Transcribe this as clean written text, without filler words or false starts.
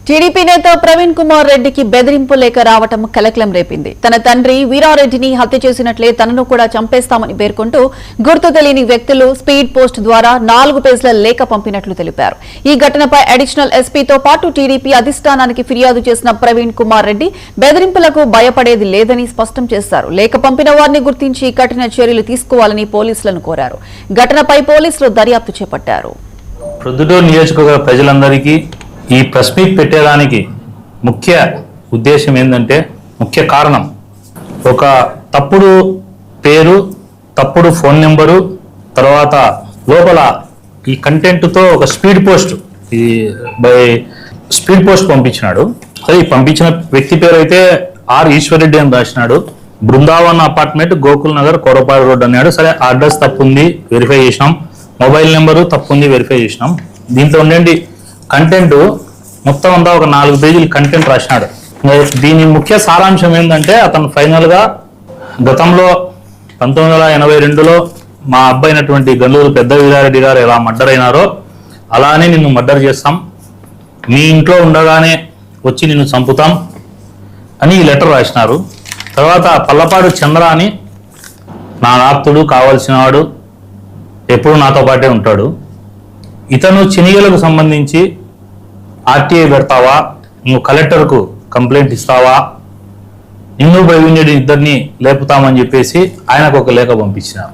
TDP నేత ప్రవీణ్ కుమార్ రెడ్డికి బెదిరింపు లేఖ రావటం కలకలం రేపింది. తన తండ్రి వీరారెడ్డిని హత్య చేసినట్లే తనను కూడా చంపేస్తామని పేర్కొంటూ గుర్తు తెలియని వ్యక్తులు స్పీడ్ పోస్ట్ ద్వారా 4 పేజీల లేఖ పంపినట్లు తెలిపారు. ఈ ఘటనపై అడిషనల్ ఎస్పీతో పాటు టీడీపీ అధిష్టానానికి ఫిర్యాదు చేసిన ప్రవీణ్ కుమార్ రెడ్డి బెదిరింపులకు భయపడేది లేదని స్పష్టం చేశారు. లేఖ పంపిన వారిని గుర్తించి కఠిన చర్యలు తీసుకోవాలని పోలీసులను కోరారు. ఘటనపై పోలీసులు దర్యాప్తు చేపట్టారు. ప్రొద్దుటూరు నియోజకవర్గ ప్రజలందరికీ ఈ ప్రెస్ మీట్ పెట్టేదానికి ముఖ్య ఉద్దేశం ఏంటంటే, ముఖ్య కారణం ఒక తప్పుడు పేరు, తప్పుడు ఫోన్ నెంబరు, తర్వాత లోపల ఈ కంటెంట్తో ఒక స్పీడ్ పోస్ట్ పంపించినాడు. అదే పంపించిన వ్యక్తి పేరు అయితే ఆర్ ఈశ్వరెడ్డి అని రాసినాడు. బృందావన్ అపార్ట్మెంట్, గోకుల్ నగర్, కోరపాడు రోడ్ అన్నాడు. సరే, అడ్రస్ తప్పుంది, వెరిఫై చేసినాం. మొబైల్ నెంబరు తప్పుంది, వెరిఫై చేసినాం. దీంట్లో ఉండండి కంటెంట్ మొత్తం అంతా ఒక 4 పేజీలు కంటెంట్ రాసినాడు. దీని ముఖ్య సారాంశం ఏంటంటే, అతను ఫైనల్గా గతంలో 1982లో మా అబ్బాయినటువంటి గల్లూరు పెద్ద వీరారెడ్డి గారు ఎలా మర్డర్ అయినారో అలానే నిన్ను మర్డర్ చేస్తాం, మీ ఇంట్లో ఉండగానే వచ్చి నిన్ను చంపుతాం అని ఈ లెటర్ రాసినారు. తర్వాత పల్లపాడు చంద్ర అని నా ఆప్తుడు, కావాల్సినవాడు, ఎప్పుడు నాతో పాటే ఉంటాడు. ఇతను చినిగలకు సంబంధించి ఆర్టీఐ పెడతావా, నువ్వు కలెక్టర్కు కంప్లైంట్ ఇస్తావా, నిన్ను ప్రవీణ్ రెడ్డి ఇద్దరిని లేపుతామని చెప్పేసి ఆయనకు ఒక లేఖ పంపించినారు.